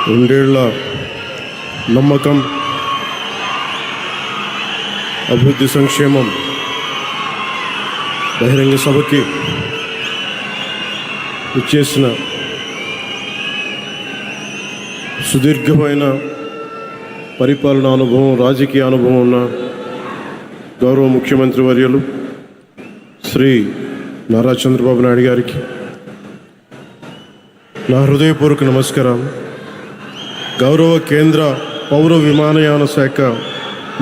రెండేళ్ల నమ్మకం, అభివృద్ధి, సంక్షేమం బహిరంగ సభకి ఇచ్చేసిన సుదీర్ఘమైన పరిపాలనా అనుభవం, రాజకీయ అనుభవం ఉన్న గౌరవ ముఖ్యమంత్రి వర్యులు శ్రీ నారా చంద్రబాబు నాయుడు గారికి నా హృదయపూర్వక నమస్కారం. గౌరవ కేంద్ర పౌర విమానయాన శాఖ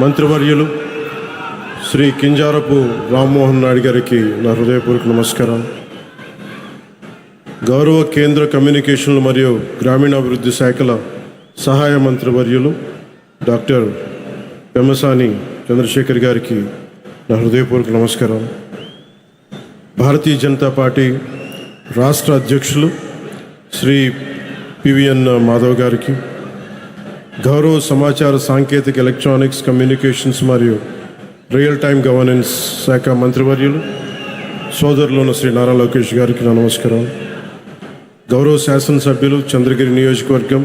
మంత్రివర్యులు శ్రీ కింజారపు రామ్మోహన్ నాయుడు గారికి నా హృదయపూర్వక నమస్కారం. గౌరవ కేంద్ర కమ్యూనికేషన్లు మరియు గ్రామీణాభివృద్ధి శాఖల సహాయ మంత్రివర్యులు డాక్టర్ పెమ్మసాని చంద్రశేఖర్ గారికి నా హృదయపూర్వక నమస్కారం. భారతీయ జనతా పార్టీ రాష్ట్ర అధ్యక్షులు శ్రీ పివిఎన్ మాధవ్ గారికి, గౌరవ సమాచార సాంకేతిక, ఎలక్ట్రానిక్స్, కమ్యూనికేషన్స్ మరియు రియల్ టైమ్ గవర్నెన్స్ శాఖ మంత్రివర్యులు సోదరులు శ్రీ నారా లోకేష్ గారికి నా నమస్కారం. గౌరవ శాసనసభ్యులు చంద్రగిరి నియోజకవర్గం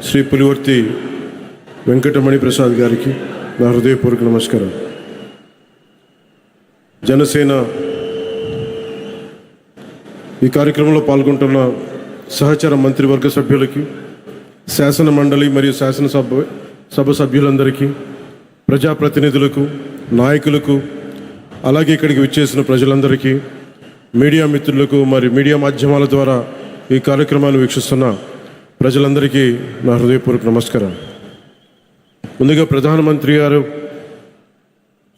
శ్రీ పులివర్తి వెంకటమణి ప్రసాద్ గారికి నా హృదయపూర్వక నమస్కారం. జనసేన ఈ కార్యక్రమంలో పాల్గొంటున్న సహచర మంత్రివర్గ సభ్యులకి, శాసన మండలి మరియు శాసనసభ సభ్యులందరికీ, ప్రజాప్రతినిధులకు, నాయకులకు, అలాగే ఇక్కడికి విచ్చేసిన ప్రజలందరికీ, మీడియా మిత్రులకు మరియు మీడియా మాధ్యమాల ద్వారా ఈ కార్యక్రమాన్ని వీక్షిస్తున్న ప్రజలందరికీ నా హృదయపూర్వక నమస్కారం. ముందుగా ప్రధానమంత్రి గారు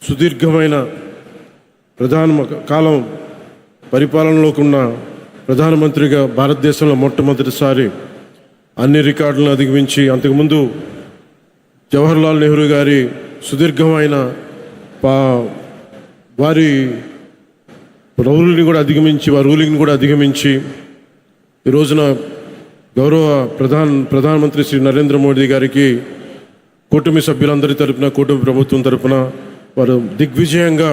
సుదీర్ఘమైన కాలం పరిపాలనలోకి ఉన్న ప్రధానమంత్రిగా భారతదేశంలో మొట్టమొదటిసారి అన్ని రికార్డులను అధిగమించి, అంతకుముందు జవహర్లాల్ నెహ్రూ గారి సుదీర్ఘమైన వారి రూలింగ్ని కూడా అధిగమించి ఈ రోజున గౌరవ ప్రధానమంత్రి శ్రీ నరేంద్ర మోడీ గారికి కూటమి సభ్యులందరి తరపున, కూటమి ప్రభుత్వం తరపున వారు దిగ్విజయంగా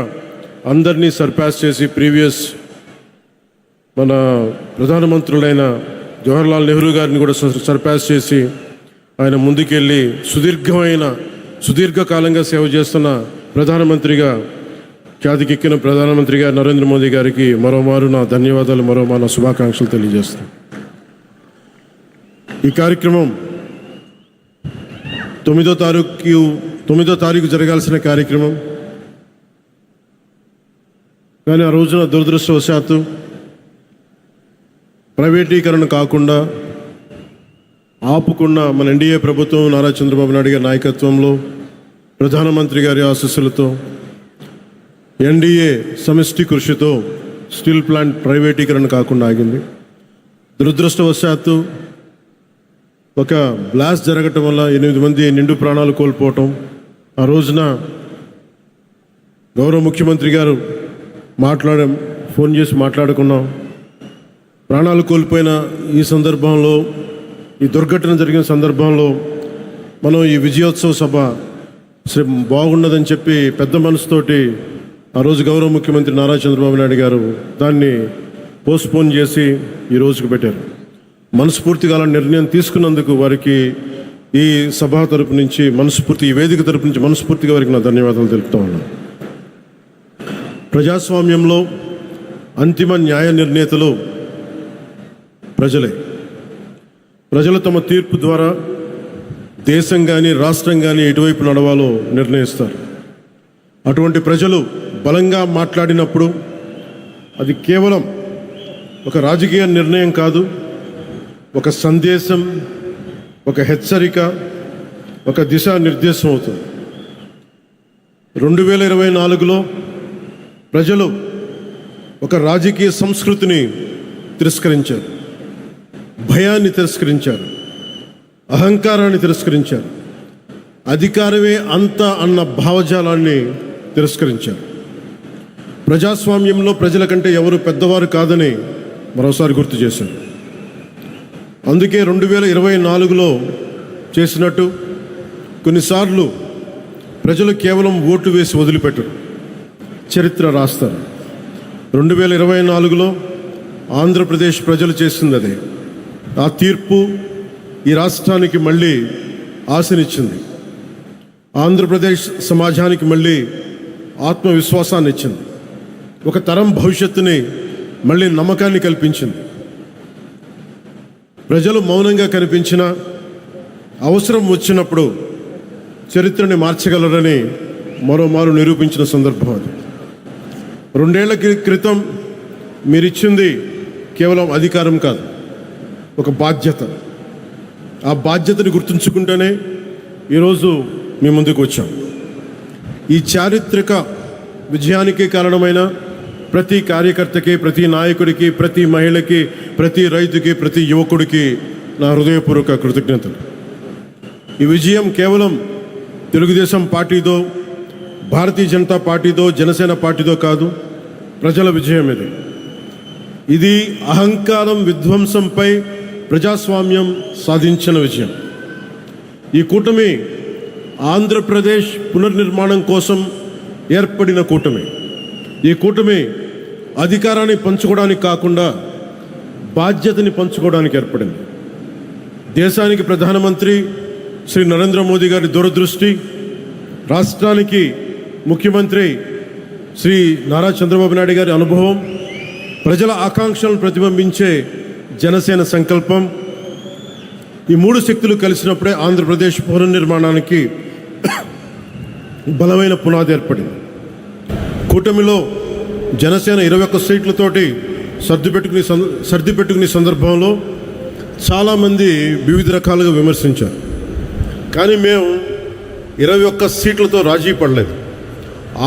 అందరినీ సర్పాస్ చేసి ప్రీవియస్ మన ప్రధానమంత్రులైన జవహర్లాల్ నెహ్రూ గారిని కూడా సర్పాస్ చేసి ఆయన ముందుకెళ్ళి సుదీర్ఘకాలంగా సేవ చేస్తున్న ప్రధానమంత్రిగా ఖ్యాతికెక్కిన ప్రధానమంత్రిగా నరేంద్ర మోదీ గారికి మరోమారు నా ధన్యవాదాలు, మరోమారు నా శుభాకాంక్షలు తెలియజేస్తాను. ఈ కార్యక్రమం 9వ తారీఖు జరగాల్సిన కార్యక్రమం, కానీ ఆ రోజున దురదృష్టవశాత్తు ప్రైవేటీకరణ కాకుండా ఆపుకున్న మన ఎన్డీఏ ప్రభుత్వం నారా చంద్రబాబు నాయుడు గారి నాయకత్వంలో, ప్రధానమంత్రి గారి ఆశీస్సులతో, ఎన్డీఏ సమిష్టి కృషితో స్టీల్ ప్లాంట్ ప్రైవేటీకరణ కాకుండా ఆగింది. దురదృష్టవశాత్తు ఒక బ్లాస్ట్ జరగటం వల్ల 8 మంది నిండు ప్రాణాలు కోల్పోవటం, ఆ రోజున గౌరవ ముఖ్యమంత్రి గారు ఫోన్ చేసి మాట్లాడుకున్నాం. ప్రాణాలు కోల్పోయిన ఈ సందర్భంలో, ఈ దుర్ఘటన జరిగిన సందర్భంలో మనం ఈ విజయోత్సవ సభ బాగున్నదని చెప్పి పెద్ద మనసుతోటి ఆ రోజు గౌరవ ముఖ్యమంత్రి నారా చంద్రబాబు నాయుడు గారు దాన్ని పోస్ట్పోన్ చేసి ఈ రోజుకు పెట్టారు. మనస్ఫూర్తిగా అలా నిర్ణయం తీసుకున్నందుకు వారికి ఈ సభ తరపు నుంచి ఈ వేదిక తరపు నుంచి మనస్ఫూర్తిగా వారికి నా ధన్యవాదాలు తెలుపుతా ఉన్నాను. ప్రజాస్వామ్యంలో అంతిమ న్యాయ నిర్ణేతలు ప్రజలే. ప్రజలు తమ తీర్పు ద్వారా దేశం కానీ, రాష్ట్రం కానీ ఎటువైపు నడవాలో నిర్ణయిస్తారు. అటువంటి ప్రజలు బలంగా మాట్లాడినప్పుడు అది కేవలం ఒక రాజకీయ నిర్ణయం కాదు, ఒక సందేశం, ఒక హెచ్చరిక, ఒక దిశానిర్దేశం అవుతుంది. 2024లో ప్రజలు ఒక రాజకీయ సంస్కృతిని తిరస్కరించారు, భయాన్ని తిరస్కరించారు, అహంకారాన్ని తిరస్కరించారు, అధికారమే అంత అన్న భావజాలాన్ని తిరస్కరించారు. ప్రజాస్వామ్యంలో ప్రజల కంటే ఎవరు పెద్దవారు కాదని మరోసారి గుర్తు చేశారు. అందుకే 2024లో చేసినట్టు కొన్నిసార్లు ప్రజలు కేవలం ఓటు వేసి వదిలిపెట్టరు, చరిత్ర రాస్తారు. 2024లో ఆంధ్రప్రదేశ్ ప్రజలు చేసింది అదే. ఆ తీర్పు ఈ రాష్ట్రానికి మళ్ళీ ఆశనిచ్చింది. ఆంధ్రప్రదేశ్ సమాజానికి మళ్ళీ ఆత్మవిశ్వాసాన్ని ఇచ్చింది. ఒక తరం భవిష్యత్తుని మళ్ళీ నమ్మకాన్ని కల్పించింది. ప్రజలు మౌనంగా కనిపించిన అవసరం వచ్చినప్పుడు చరిత్రని మార్చగలరని మరోమారు నిరూపించిన సందర్భం అది. 2 ఏళ్ల క్రితం మీరిచ్చింది కేవలం అధికారం కాదు, ఒక బాధ్యత. ఆ బాధ్యతని గుర్తుంచుకుంటేనే ఈరోజు మీ ముందుకు వచ్చాం. ఈ చారిత్రక విజయానికి కారణమైన ప్రతి కార్యకర్తకి, ప్రతి నాయకుడికి, ప్రతి మహిళకి, ప్రతి రైతుకి, ప్రతి యువకుడికి నా హృదయపూర్వక కృతజ్ఞతలు. ఈ విజయం కేవలం తెలుగుదేశం పార్టీదో, భారతీయ జనతా పార్టీదో, జనసేన పార్టీదో కాదు, ప్రజల విజయం ఇది. ఇది అహంకారం విధ్వంసంపై ప్రజాస్వామ్యం సాధించిన విజయం. ఈ కూటమి ఆంధ్రప్రదేశ్ పునర్నిర్మాణం కోసం ఏర్పడిన కూటమి. ఈ కూటమి అధికారాన్ని పంచుకోవడానికి కాకుండా బాధ్యతని పంచుకోవడానికి ఏర్పడింది. దేశానికి ప్రధానమంత్రి శ్రీ నరేంద్ర మోదీ గారి దూరదృష్టి, రాష్ట్రానికి ముఖ్యమంత్రి శ్రీ నారా చంద్రబాబు నాయుడు గారి అనుభవం, ప్రజల ఆకాంక్షలను ప్రతిబింబించే జనసేన సంకల్పం, ఈ 3 శక్తులు కలిసినప్పుడే ఆంధ్రప్రదేశ్ పునర్నిర్మాణానికి బలమైన పునాది ఏర్పడింది. కూటమిలో జనసేన 21 సీట్లతోటి సర్దిపెట్టుకునే సందర్భంలో చాలామంది వివిధ రకాలుగా విమర్శించారు. కానీ మేము 21 సీట్లతో రాజీ పడలేదు.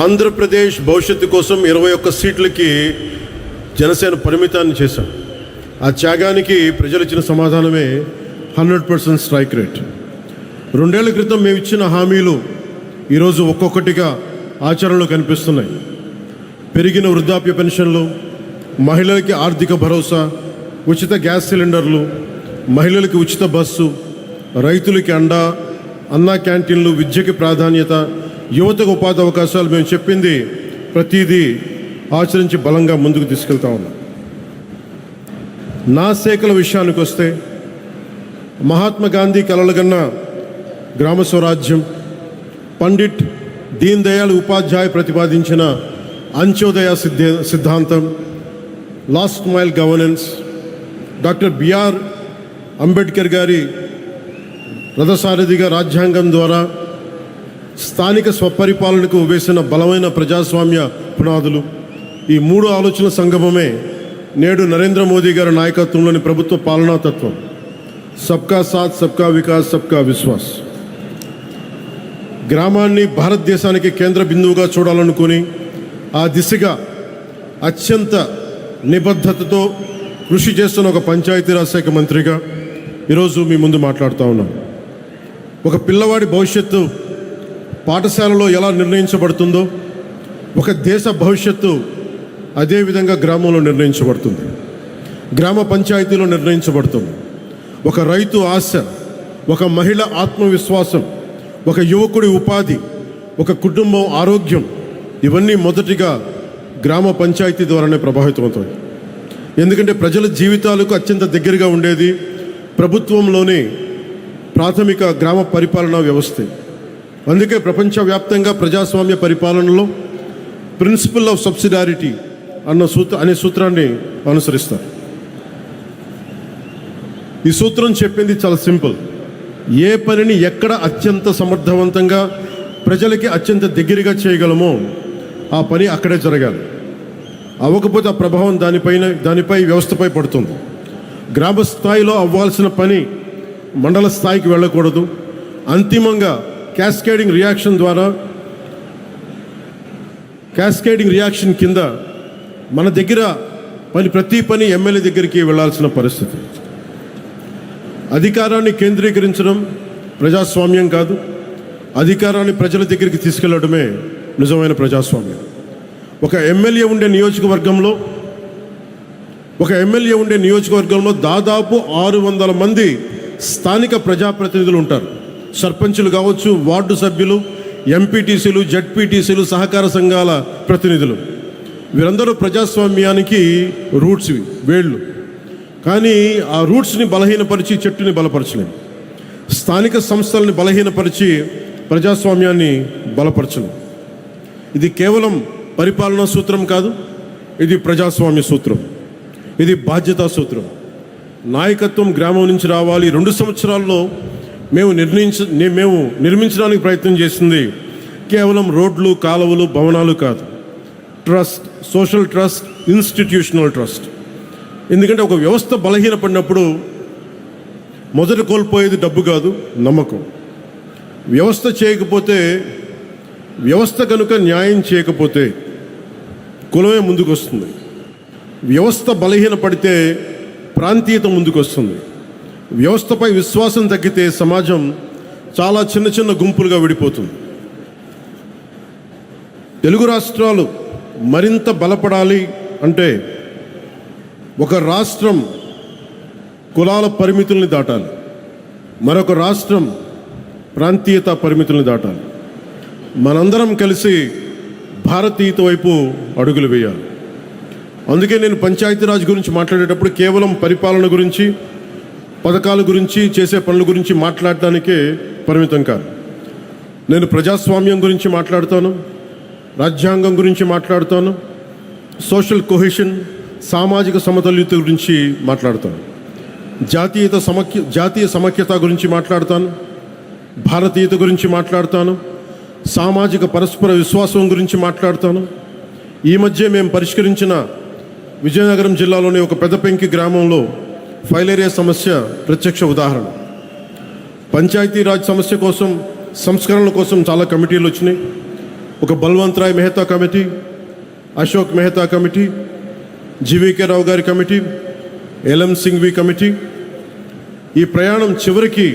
ఆంధ్రప్రదేశ్ భవిష్యత్తు కోసం 21 సీట్లకి జనసేన పరిమితాన్ని చేశాం. ఆ త్యాగానికి ప్రజలు ఇచ్చిన సమాధానమే 100% స్ట్రైక్ రేట్. 2 ఏళ్ల క్రితం మేము ఇచ్చిన హామీలు ఈరోజు ఒక్కొక్కటిగా ఆచరణలో కనిపిస్తున్నాయి. పెరిగిన వృద్ధాప్య పెన్షన్లు, మహిళలకి ఆర్థిక భరోసా, ఉచిత గ్యాస్ సిలిండర్లు, మహిళలకి ఉచిత బస్సు, రైతులకి అండా, అన్నా క్యాంటీన్లు, విద్యకి ప్రాధాన్యత, యువతకు ఉపాధి అవకాశాలు. మేము చెప్పింది ప్రతిదీ ఆచరించి బలంగా ముందుకు తీసుకెళ్తా ఉన్నాం. నా శాఖల విషయానికి వస్తే మహాత్మా గాంధీ కలలుగన్న గ్రామ స్వరాజ్యం, పండిట్ దీన్ దయాళ్ ఉపాధ్యాయ ప్రతిపాదించిన అంత్యోదయ సిద్ధాంతం, last mile governance, doctor BR Ambedkar గారి రథసారథిగా రాజ్యాంగం ద్వారా స్థానిక స్వపరిపాలనకు వేసిన బలమైన ప్రజాస్వామ్య పునాదులు, ఈ 3 ఆలోచన సంగమమే నేడు నరేంద్ర మోదీ గారి నాయకత్వంలోని ప్రభుత్వ పాలనా తత్వం. సబ్కా సాత్, సబ్కా వికాస్, సబ్కా విశ్వాస్. గ్రామాన్ని భారతదేశానికి కేంద్ర బిందువుగా చూడాలనుకుని ఆ దిశగా అత్యంత నిబద్ధతతో కృషి చేస్తున్న ఒక పంచాయతీరాజ్ శాఖ మంత్రిగా ఈరోజు మీ ముందు మాట్లాడుతూ ఉన్నాం. ఒక పిల్లవాడి భవిష్యత్తు పాఠశాలలో ఎలా నిర్ణయించబడుతుందో, ఒక దేశ భవిష్యత్తు అదేవిధంగా గ్రామంలో నిర్ణయించబడుతుంది, గ్రామ పంచాయతీలో నిర్ణయించబడుతుంది. ఒక రైతు ఆశ, ఒక మహిళ ఆత్మవిశ్వాసం, ఒక యువకుడి ఉపాధి, ఒక కుటుంబం ఆరోగ్యం, ఇవన్నీ మొదటిగా గ్రామ పంచాయతీ ద్వారానే ప్రభావితమవుతాయి. ఎందుకంటే ప్రజల జీవితాలకు అత్యంత దగ్గరగా ఉండేది ప్రభుత్వంలోని ప్రాథమిక గ్రామ పరిపాలనా వ్యవస్థ. అందుకే ప్రపంచవ్యాప్తంగా ప్రజాస్వామ్య పరిపాలనలో ప్రిన్సిపల్ ఆఫ్ సబ్సిడారిటీ అనే సూత్రాన్ని అనుసరిస్తారు. ఈ సూత్రం చెప్పింది చాలా సింపుల్. ఏ పనిని ఎక్కడ అత్యంత సమర్థవంతంగా ప్రజలకి అత్యంత దగ్గరగా చేయగలమో ఆ పని అక్కడే జరగాలి. అవ్వకపోతే ఆ ప్రభావం దానిపై వ్యవస్థపై పడుతుంది. గ్రామ స్థాయిలో అవ్వాల్సిన పని మండల స్థాయికి వెళ్ళకూడదు. అంతిమంగా క్యాస్కేడింగ్ రియాక్షన్ కింద మన దగ్గర ప్రతి పని ఎమ్మెల్యే దగ్గరికి వెళ్ళాల్సిన పరిస్థితి. అధికారాన్ని కేంద్రీకరించడం ప్రజాస్వామ్యం కాదు, అధికారాన్ని ప్రజల దగ్గరికి తీసుకెళ్లడమే నిజమైన ప్రజాస్వామ్యం. ఒక ఎమ్మెల్యే ఉండే నియోజకవర్గంలో దాదాపు 600 మంది స్థానిక ప్రజాప్రతినిధులు ఉంటారు. సర్పంచులు కావచ్చు, వార్డు సభ్యులు, ఎంపీటీసీలు, జడ్పీటీసీలు, సహకార సంఘాల ప్రతినిధులు. వీరందరూ ప్రజాస్వామ్యానికి రూట్స్, వేళ్ళు. కానీ ఆ రూట్స్ని బలహీనపరిచి చెట్టుని బలపరచలేము. స్థానిక సంస్థల్ని బలహీనపరిచి ప్రజాస్వామ్యాన్ని బలపరచను. ఇది కేవలం పరిపాలనా సూత్రం కాదు, ఇది ప్రజాస్వామ్య సూత్రం, ఇది బాధ్యతా సూత్రం. నాయకత్వం గ్రామం నుంచి రావాలి. 2 సంవత్సరాల్లో మేము నిర్మించడానికి ప్రయత్నం చేసింది కేవలం రోడ్లు, కాలువలు, భవనాలు కాదు. Trust, social trust, institutional trust. ఎందుకంటే ఒక వ్యవస్థ బలహీనపడినప్పుడు మొదట కోల్పోయేది డబ్బు కాదు, నమ్మకం. వ్యవస్థ చేయకపోతే, వ్యవస్థ కనుక న్యాయం చేయకపోతే కులమే ముందుకు వస్తుంది. వ్యవస్థ బలహీనపడితే ప్రాంతీయత ముందుకు వస్తుంది. వ్యవస్థపై విశ్వాసం తగ్గితే సమాజం చాలా చిన్న చిన్న గుంపులుగా విడిపోతుంది. తెలుగు రాష్ట్రాలు మరింత బలపడాలి అంటే ఒక రాష్ట్రం కులాల పరిమితుల్ని దాటాలి, మరొక రాష్ట్రం ప్రాంతీయత పరిమితుల్ని దాటాలి. మనందరం కలిసి భారతీయత వైపు అడుగులు వేయాలి. అందుకే నేను పంచాయతీరాజ్ గురించి మాట్లాడేటప్పుడు కేవలం పరిపాలన గురించి, పథకాల గురించి, చేసే పనుల గురించి మాట్లాడటానికే పరిమితం కాదు. నేను ప్రజాస్వామ్యం గురించి మాట్లాడుతాను, రాజ్యాంగం గురించి మాట్లాడుతాను, సోషల్ కొహెషన్, సామాజిక సమతుల్యత గురించి మాట్లాడుతాను, జాతీయ సమైక్యత గురించి మాట్లాడతాను, భారతీయత గురించి మాట్లాడతాను, సామాజిక పరస్పర విశ్వాసం గురించి మాట్లాడతాను. ఈ మధ్య మేము పరిష్కరించిన విజయనగరం జిల్లాలోని ఒక పెద్దపెంకి గ్రామంలో ఫైలేరియా సమస్య ప్రత్యక్ష ఉదాహరణ. పంచాయతీరాజ్ సమస్య కోసం, సంస్కరణల కోసం చాలా కమిటీలు వచ్చినాయి. ఒక బల్వంత్ రాయ్ మెహతా కమిటీ, అశోక్ మెహతా కమిటీ, జీవీకే రావు గారి కమిటీ, ఎల్ఎం సింఘ్వి కమిటీ. ఈ ప్రయాణం చివరికి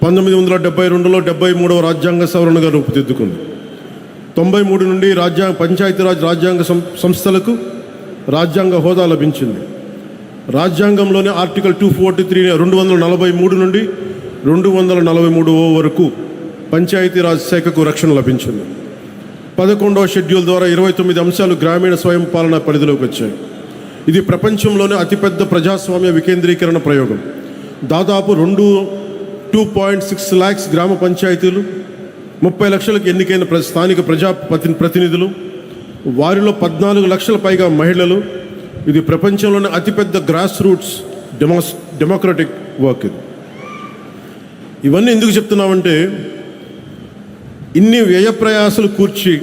1972లో 73వ రాజ్యాంగ సవరణగా రూపుదిద్దుకుంది. 93 నుండి పంచాయతీరాజ్ రాజ్యాంగ సంస్థలకు రాజ్యాంగ హోదా లభించింది. రాజ్యాంగంలోని ఆర్టికల్ 243 243 నుండి 243 వరకు పంచాయతీరాజ్ శాఖకు రక్షణ లభించింది. 11వ షెడ్యూల్ ద్వారా 29 అంశాలు గ్రామీణ స్వయం పాలన పరిధిలోకి వచ్చాయి. ఇది ప్రపంచంలోనే అతిపెద్ద ప్రజాస్వామ్య వికేంద్రీకరణ ప్రయోగం. దాదాపు 2.6 lakhs గ్రామ పంచాయతీలు, 30 లక్షలకు ఎన్నికైన స్థానిక ప్రతినిధులు, వారిలో 14 లక్షల పైగా మహిళలు. ఇది ప్రపంచంలోనే అతిపెద్ద గ్రాస్ రూట్స్ డెమోక్రటిక్ వర్క్. ఇవన్నీ ఎందుకు చెప్తున్నామంటే, ఇన్ని వ్యయ ప్రయాసాలు కూర్చి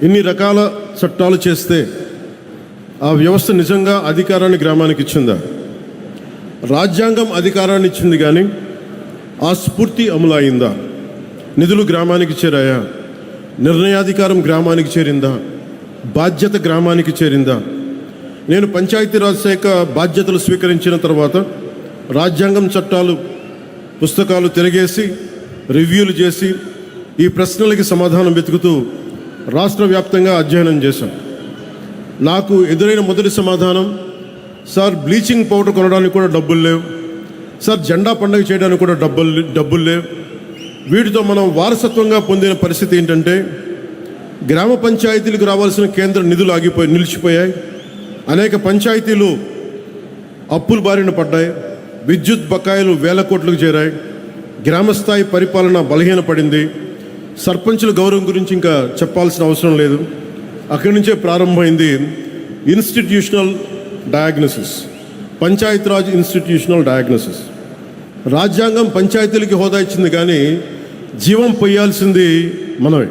ఇన్ని రకాల చట్టాలు చేస్తే ఆ వ్యవస్థ నిజంగా అధికారాన్ని గ్రామానికి ఇచ్చిందా? రాజ్యాంగం అధికారాన్ని ఇచ్చింది, కానీ ఆ స్ఫూర్తి అమలు అయిందా? నిధులు గ్రామానికి చేరాయా? నిర్ణయాధికారం గ్రామానికి చేరిందా? బాధ్యత గ్రామానికి చేరిందా? నేను పంచాయతీరాజ్ శాఖ బాధ్యతలు స్వీకరించిన తర్వాత రాజ్యాంగం చట్టాలు పుస్తకాలు తిరిగేసి రివ్యూలు చేసి ఈ ప్రశ్నలకి సమాధానం వెతుకుతూ రాష్ట్ర వ్యాప్తంగా అధ్యయనం చేశాను. నాకు ఎదురైన మొదటి సమాధానం, సార్ బ్లీచింగ్ పౌడర్ కొనడానికి కూడా డబ్బులు లేవు, సార్ జెండా పండుగ చేయడానికి కూడా డబ్బులు లేవు. వీటితో మనం వారసత్వంగా పొందిన పరిస్థితి ఏంటంటే, గ్రామ పంచాయతీలకు రావాల్సిన కేంద్ర నిధులు నిలిచిపోయాయి. అనేక పంచాయతీలు అప్పుల బారిన పడ్డాయి. విద్యుత్ బకాయిలు వేల కోట్లకు చేరాయి. గ్రామస్థాయి పరిపాలన బలహీనపడింది. సర్పంచుల గౌరవం గురించి ఇంకా చెప్పాల్సిన అవసరం లేదు. అక్కడి నుంచే ప్రారంభమైంది institutional diagnosis, Panchayati Raj institutional diagnosis. రాజ్యాంగం పంచాయతీలకి హోదా ఇచ్చింది, కానీ జీవం పొయ్యాల్సింది మనమే.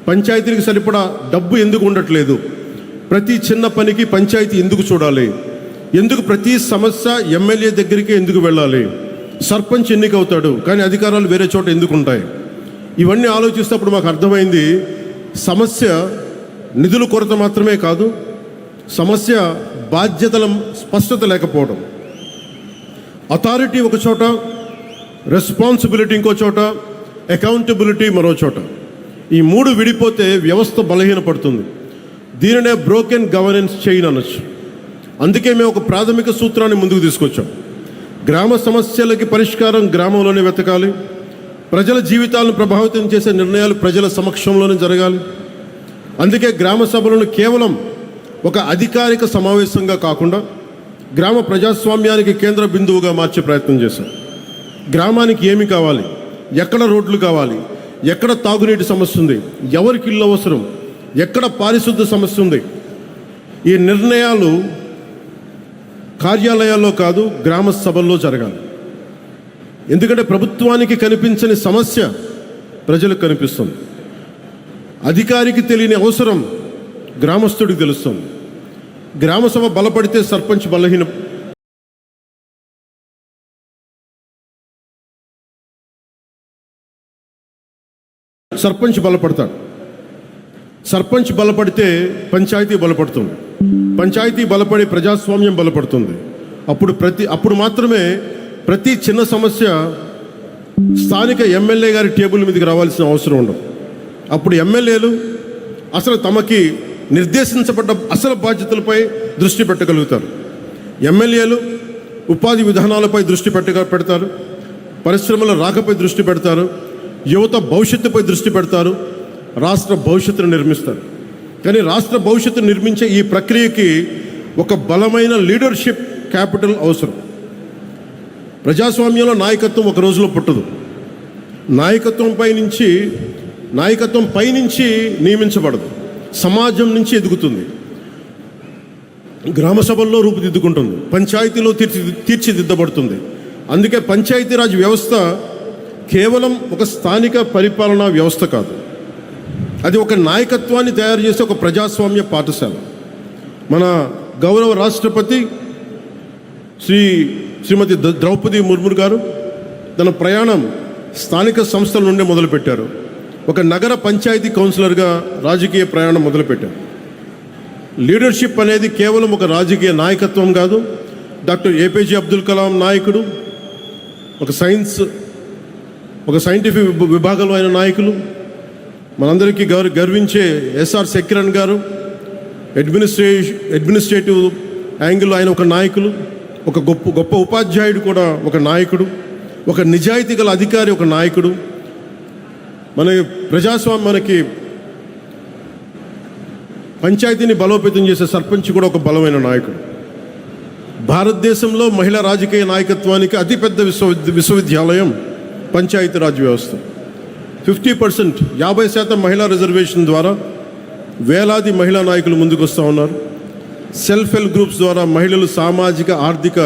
పంచాయతీలకు సరిపడా డబ్బు ఎందుకు ఉండట్లేదు? ప్రతి చిన్న పనికి పంచాయతీ ఎందుకు చూడాలి? ఎందుకు ప్రతి సమస్య ఎమ్మెల్యే దగ్గరికి ఎందుకు వెళ్ళాలి? సర్పంచ్ ఎన్నికవుతాడు, కానీ అధికారాలు వేరే చోట ఎందుకు ఉంటాయి? ఇవన్నీ ఆలోచిస్తేప్పుడు మాకు అర్థమైంది, సమస్య నిధుల కొరత మాత్రమే కాదు, సమస్య బాధ్యతల స్పష్టత లేకపోవడం. అథారిటీ ఒక చోట, రెస్పాన్సిబిలిటీ ఇంకో చోట, అకౌంటబిలిటీ మరో చోట. ఈ మూడు విడిపోతే వ్యవస్థ బలహీనపడుతుంది. దీనినే బ్రోకెన్ గవర్నెన్స్ చైన్ అనొచ్చు. అందుకే మేము ఒక ప్రాథమిక సూత్రాన్ని ముందుకు తీసుకొచ్చాం. గ్రామ సమస్యలకి పరిష్కారం గ్రామంలోనే వెతకాలి. ప్రజల జీవితాలను ప్రభావితం చేసే నిర్ణయాలు ప్రజల సమక్షంలోనే జరగాలి. అందుకే గ్రామ సభలను కేవలం ఒక అధికారిక సమావేశంగా కాకుండా గ్రామ ప్రజాస్వామ్యానికి కేంద్ర బిందువుగా మార్చే ప్రయత్నం చేశాం. గ్రామానికి ఏమి కావాలి, ఎక్కడ రోడ్లు కావాలి, ఎక్కడ తాగునీటి సమస్య ఉంది, ఎవరికి ఇల్లు అవసరం, ఎక్కడ పారిశుద్ధ సమస్య ఉంది, ఈ నిర్ణయాలు కార్యాలయాల్లో కాదు, గ్రామ సభల్లో జరగాలి. ఎందుకంటే ప్రభుత్వానికి కనిపించని సమస్య ప్రజలకు కనిపిస్తుంది. అధికారికి తెలియని అవసరం గ్రామస్తుడికి తెలుస్తుంది. గ్రామ సభ బలపడితే సర్పంచ్ బలపడతాడు. సర్పంచ్ బలపడితే పంచాయతీ బలపడుతుంది. పంచాయతీ బలపడి ప్రజాస్వామ్యం బలపడుతుంది. అప్పుడు మాత్రమే ప్రతి చిన్న సమస్య స్థానిక ఎమ్మెల్యే గారి టేబుల్ మీదకి రావాల్సిన అవసరం ఉండదు. అప్పుడు ఎమ్మెల్యేలు అసలు తమకి నిర్దేశించబడ్డ అసలు బాధ్యతలపై దృష్టి పెట్టగలుగుతారు. ఎమ్మెల్యేలు ఉపాధి విధానాలపై దృష్టి పెడతారు, పరిశ్రమల రాకపై దృష్టి పెడతారు, యువత భవిష్యత్తుపై దృష్టి పెడతారు, రాష్ట్ర భవిష్యత్తును నిర్మిస్తారు. కానీ రాష్ట్ర భవిష్యత్తును నిర్మించే ఈ ప్రక్రియకి ఒక బలమైన లీడర్షిప్ క్యాపిటల్ అవసరం. ప్రజాస్వామ్యంలో నాయకత్వం ఒక రోజులో పుట్టదు. నాయకత్వం పైనుంచి నియమించబడదు, సమాజం నుంచి ఎదుగుతుంది, గ్రామ సభల్లో రూపుదిద్దుకుంటుంది, పంచాయతీలో తీర్చిదిద్దబడుతుంది. అందుకే పంచాయతీరాజ్ వ్యవస్థ కేవలం ఒక స్థానిక పరిపాలనా వ్యవస్థ కాదు, అది ఒక నాయకత్వాన్ని తయారు చేసే ఒక ప్రజాస్వామ్య పాఠశాల. మన గౌరవ రాష్ట్రపతి శ్రీమతి ద్రౌపది ముర్ము గారు తన ప్రయాణం స్థానిక సంస్థల నుండి మొదలుపెట్టారు. ఒక నగర పంచాయతీ కౌన్సిలర్గా రాజకీయ ప్రయాణం మొదలుపెట్టారు. లీడర్షిప్ అనేది కేవలం ఒక రాజకీయ నాయకత్వం కాదు. డాక్టర్ ఏపీజే అబ్దుల్ కలాం నాయకుడు, ఒక సైంటిఫిక్ విభాగంలో ఆయన నాయకులు, మనందరికీ గర్వించే ఎస్ఆర్ సెక్కిరణ్ గారు, అడ్మినిస్ట్రేటివ్ యాంగిల్ ఆయన ఒక నాయకులు, ఒక గొప్ప ఉపాధ్యాయుడు కూడా ఒక నాయకుడు, ఒక నిజాయితీ గల అధికారి ఒక నాయకుడు. మనకి పంచాయతీని బలోపేతం చేసే సర్పంచ్ కూడా ఒక బలమైన నాయకుడు. భారతదేశంలో మహిళా రాజకీయ నాయకత్వానికి అతిపెద్ద విశ్వవిద్యాలయం పంచాయతీరాజ్ వ్యవస్థ. 50% 50% మహిళా రిజర్వేషన్ ద్వారా వేలాది మహిళా నాయకులు ముందుకు వస్తూ ఉన్నారు. సెల్ఫ్ హెల్ప్ గ్రూప్స్ ద్వారా మహిళలు సామాజిక ఆర్థిక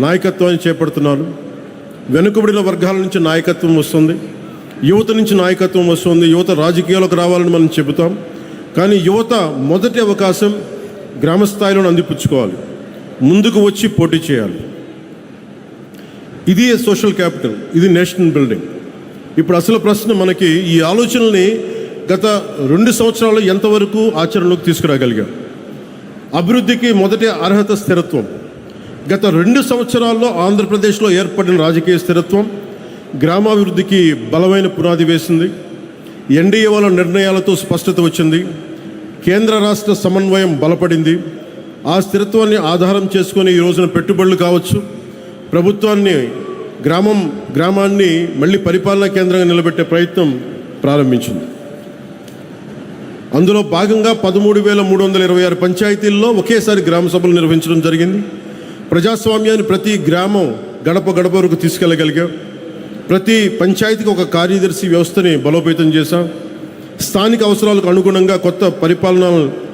నాయకత్వాన్ని చేపడుతున్నారు. వెనుకబడిన వర్గాల నుంచి నాయకత్వం వస్తుంది, యువత నుంచి నాయకత్వం వస్తుంది. యువత రాజకీయాలకు రావాలని మనం చెబుతాం, కానీ యువత మొదటి అవకాశం గ్రామ స్థాయిలో అందిపుచ్చుకోవాలి, ముందుకు వచ్చి పోటీ చేయాలి. ఇది సోషల్ క్యాపిటల్, ఇది నేషనల్ బిల్డింగ్. ఇప్పుడు అసలు ప్రశ్న, మనకి ఈ ఆలోచనల్ని గత 2 సంవత్సరాలు ఎంతవరకు ఆచరణలోకి తీసుకురాగలిగాం? అభివృద్ధికి మొదటి అర్హత స్థిరత్వం. గత 2 సంవత్సరాల్లో ఆంధ్రప్రదేశ్లో ఏర్పడిన రాజకీయ స్థిరత్వం గ్రామాభివృద్ధికి బలమైన పునాది వేసింది. ఎన్డీఏ వాళ్ళ నిర్ణయాలతో స్పష్టత వచ్చింది, కేంద్ర రాష్ట్ర సమన్వయం బలపడింది. ఆ స్థిరత్వాన్ని ఆధారం చేసుకొని ఈ రోజున పెట్టుబడులు కావచ్చు, ప్రభుత్వాన్ని గ్రామాన్ని మళ్ళీ పరిపాలనా కేంద్రంగా నిలబెట్టే ప్రయత్నం ప్రారంభించింది. అందులో భాగంగా 13,326 పంచాయతీల్లో ఒకేసారి గ్రామ సభలు నిర్వహించడం జరిగింది. ప్రజాస్వామ్యాన్ని ప్రతి గ్రామం గడప వరకు తీసుకెళ్ళగలిగాం. ప్రతి పంచాయతీకి ఒక కార్యదర్శి వ్యవస్థని బలోపేతం చేశాం. స్థానిక అవసరాలకు అనుగుణంగా కొత్త పరిపాలనా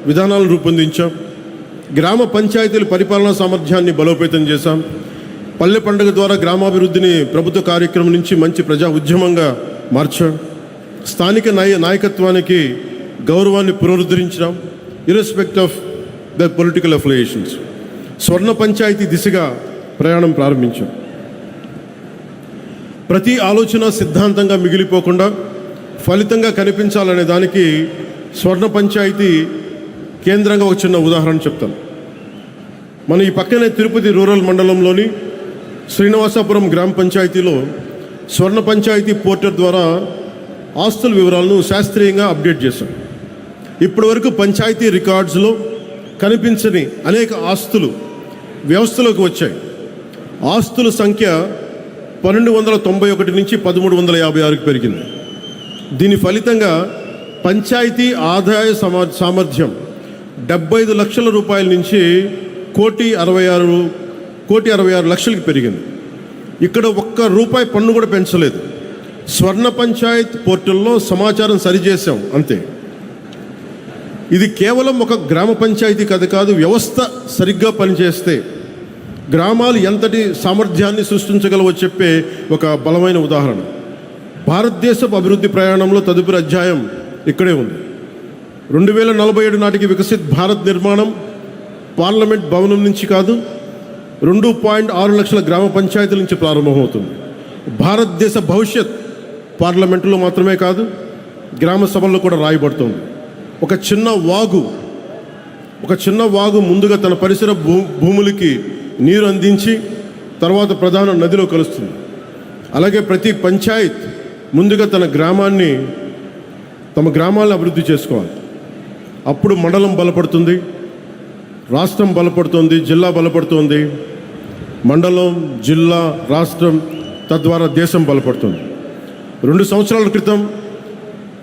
విధానాలను రూపొందించాం. గ్రామ పంచాయతీల పరిపాలనా సామర్థ్యాన్ని బలోపేతం చేశాం. పల్లె పండుగ ద్వారా గ్రామాభివృద్ధిని ప్రభుత్వ కార్యక్రమం నుంచి మంచి ప్రజా ఉద్యమంగా మార్చాం. స్థానిక నాయకత్వానికి గౌరవాన్ని పునరుద్ధరించాం, ఇర్రెస్పెక్ట్ ఆఫ్ ద పొలిటికల్ అఫిలియేషన్స్. స్వర్ణ పంచాయతీ దిశగా ప్రయాణం ప్రారంభించాం. ప్రతి ఆలోచన సిద్ధాంతంగా మిగిలిపోకుండా ఫలితంగా కనిపించాలనే దానికి స్వర్ణ పంచాయతీ కేంద్రంగా ఒక చిన్న ఉదాహరణ చెప్తాను. మన ఈ పక్కనే తిరుపతి రూరల్ మండలంలోని శ్రీనివాసాపురం గ్రామ పంచాయతీలో స్వర్ణ పంచాయతీ పోర్టల్ ద్వారా ఆస్తుల వివరాలను శాస్త్రీయంగా అప్డేట్ చేశాం. ఇప్పటి వరకు పంచాయతీ రికార్డ్స్లో కనిపించని అనేక ఆస్తులు వ్యవస్థలోకి వచ్చాయి. ఆస్తుల సంఖ్య 1291 నుంచి 1356కి పెరిగింది. దీని ఫలితంగా పంచాయతీ ఆదాయ సామర్థ్యం 75 లక్షల రూపాయల నుంచి 1,66,00,000 పెరిగింది. ఇక్కడ ఒక్క రూపాయి పన్ను కూడా పెంచలేదు. స్వర్ణ పంచాయత్ పోర్టల్లో సమాచారం సరిచేసాం అంతే. ఇది కేవలం ఒక గ్రామ పంచాయతీ కథ కాదు. వ్యవస్థ సరిగ్గా పనిచేస్తే గ్రామాలు ఎంతటి సామర్థ్యాన్ని సృష్టించగలవో చెప్పే ఒక బలమైన ఉదాహరణ. భారతదేశపు అభివృద్ధి ప్రయాణంలో తదుపరి అధ్యాయం ఇక్కడే ఉంది. 2047 నాటికి వికసిత్ భారత్ నిర్మాణం పార్లమెంట్ భవనం నుంచి కాదు, 2.6 లక్షల గ్రామ పంచాయతీల నుంచి ప్రారంభమవుతుంది. భారతదేశ భవిష్యత్ పార్లమెంటులో మాత్రమే కాదు, గ్రామ సభల్లో కూడా రాయబడుతుంది. ఒక చిన్న వాగు ముందుగా తన పరిసర భూములకి నీరు అందించి తర్వాత ప్రధాన నదిలో కలుస్తుంది. అలాగే ప్రతి పంచాయత్ ముందుగా తమ గ్రామాలను అభివృద్ధి చేసుకోవాలి. అప్పుడు మండలం బలపడుతుంది, రాష్ట్రం బలపడుతుంది, జిల్లా బలపడుతుంది. మండలం, జిల్లా, రాష్ట్రం, తద్వారా దేశం బలపడుతుంది. 2 సంవత్సరాల క్రితం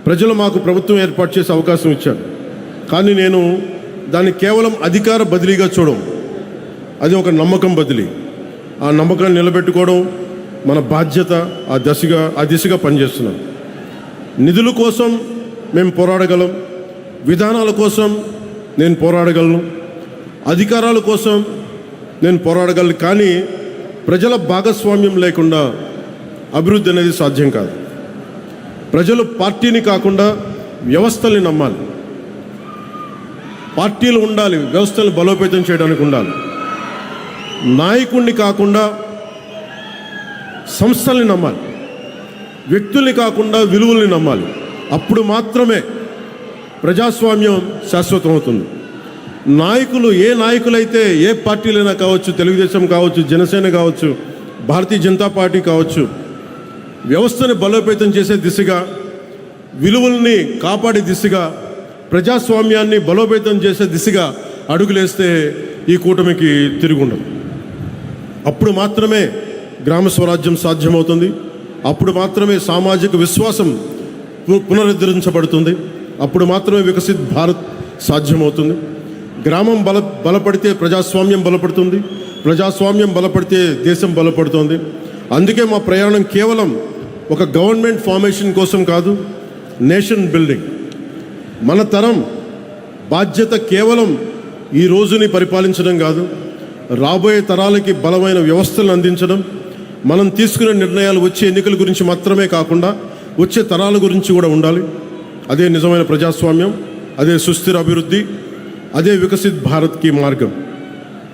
ప్రజలు మాకు ప్రభుత్వం ఏర్పాటు చేసే అవకాశం ఇచ్చారు. కానీ నేను దాన్ని కేవలం అధికార బదిలీగా చూడం, అది ఒక నమ్మకం బదిలీ. ఆ నమ్మకాన్ని నిలబెట్టుకోవడం మన బాధ్యత. ఆ దిశగా పనిచేస్తున్నాం. నిధుల కోసం మేము పోరాడగలం, విధానాల కోసం నేను పోరాడగలను, అధికారాల కోసం నేను పోరాడగలను. కానీ ప్రజల భాగస్వామ్యం లేకుండా అభివృద్ధి అనేది సాధ్యం కాదు. ప్రజలు పార్టీని కాకుండా వ్యవస్థల్ని నమ్మాలి. పార్టీలు ఉండాలి, వ్యవస్థలను బలోపేతం చేయడానికి ఉండాలి. నాయకుడిని కాకుండా సంస్థల్ని నమ్మాలి, వ్యక్తుల్ని కాకుండా విలువల్ని నమ్మాలి. అప్పుడు మాత్రమే ప్రజాస్వామ్యం శాశ్వతం అవుతుంది. ఏ నాయకులైతే ఏ పార్టీలైనా కావచ్చు, తెలుగుదేశం కావచ్చు, జనసేన కావచ్చు, భారతీయ జనతా పార్టీ కావచ్చు, వ్యవస్థని బలోపేతం చేసే దిశగా, విలువల్ని కాపాడే దిశగా, ప్రజాస్వామ్యాన్ని బలోపేతం చేసే దిశగా అడుగులేస్తే ఈ కూటమికి తిరుగుండదు. అప్పుడు మాత్రమే గ్రామ స్వరాజ్యం సాధ్యమవుతుంది. అప్పుడు మాత్రమే సామాజిక విశ్వాసం పునరుద్ధరించబడుతుంది. అప్పుడు మాత్రమే వికసిత్ భారత్ సాధ్యమవుతుంది. గ్రామం బలపడితే ప్రజాస్వామ్యం బలపడుతుంది, ప్రజాస్వామ్యం బలపడితే దేశం బలపడుతుంది. అందుకే మా ప్రయాణం కేవలం ఒక గవర్నమెంట్ ఫార్మేషన్ కోసం కాదు, నేషన్ బిల్డింగ్. మన తరం బాధ్యత కేవలం ఈ రోజుని పరిపాలించడం కాదు, రాబోయే తరాలకి బలమైన వ్యవస్థలను అందించడం. మనం తీసుకునే నిర్ణయాలు వచ్చే ఎన్నికల గురించి మాత్రమే కాకుండా వచ్చే తరాల గురించి కూడా ఉండాలి. అదే నిజమైన ప్రజాస్వామ్యం, అదే సుస్థిర అభివృద్ధి, అదే వికసిత్ భారత్కి మార్గం.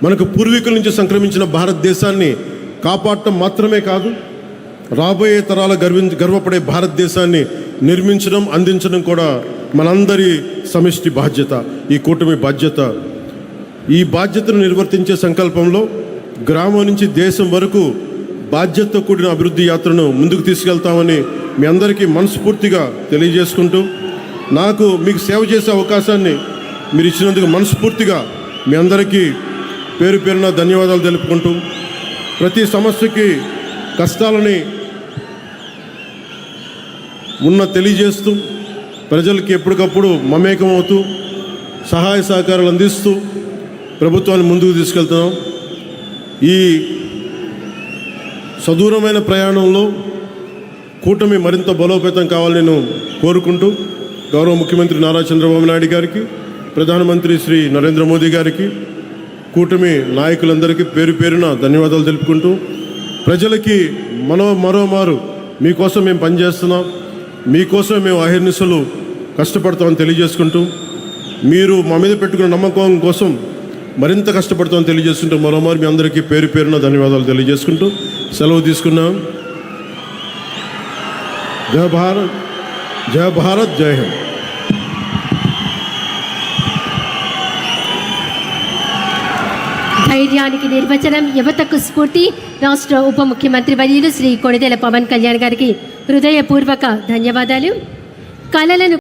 మనకు పూర్వీకుల నుంచి సంక్రమించిన భారతదేశాన్ని కాపాడటం మాత్రమే కాదు, రాబోయే తరాల గర్వపడే భారతదేశాన్ని నిర్మించడం, అందించడం కూడా మనందరి సమిష్టి బాధ్యత, ఈ కూటమి బాధ్యత. ఈ బాధ్యతను నిర్వర్తించే సంకల్పంలో గ్రామం నుంచి దేశం వరకు బాధ్యతతో కూడిన అభివృద్ధి యాత్రను ముందుకు తీసుకెళ్తామని మీ అందరికీ మనస్ఫూర్తిగా తెలియజేసుకుంటూ, మీకు సేవ చేసే అవకాశాన్ని మీరు ఇచ్చినందుకు మనస్ఫూర్తిగా మీ అందరికీ పేరు పేరున ధన్యవాదాలు తెలుపుకుంటూ, ప్రతి సమస్యకి కష్టాలని తెలియజేస్తూ, ప్రజలకి ఎప్పటికప్పుడు మమేకమవుతూ, సహాయ సహకారాలు అందిస్తూ ప్రభుత్వాన్ని ముందుకు తీసుకెళ్తున్నాం. ఈ సదూరమైన ప్రయాణంలో కూటమి మరింత బలోపేతం కావాలని నేను కోరుకుంటూ, గౌరవ ముఖ్యమంత్రి నారా చంద్రబాబు నాయుడు గారికి, ప్రధానమంత్రి శ్రీ నరేంద్ర మోదీ గారికి, కూటమి నాయకులందరికీ పేరు పేరున ధన్యవాదాలు తెలుపుకుంటూ, ప్రజలకి మరోమారు మీకోసం మేము పనిచేస్తున్నాం, మీకోసం మేము అహర్నిశలు కష్టపడతామని తెలియజేసుకుంటూ, మీరు మా మీద పెట్టుకున్న నమ్మకం కోసం మరింత కష్టపడతామని తెలియజేసుకుంటూ, మరోమారు మీ అందరికీ పేరు పేరున ధన్యవాదాలు తెలియజేసుకుంటూ సెలవు తీసుకున్నాం. జై భారత్, జై భారత్, జై హింద్. ధైర్యానికి నిర్వచనం, యువతకు స్ఫూర్తి. రాష్ట్ర ఉప ముఖ్యమంత్రి వర్యులు శ్రీ కొణిదెల పవన్ కళ్యాణ్ గారికి హృదయపూర్వక ధన్యవాదాలు. కళలను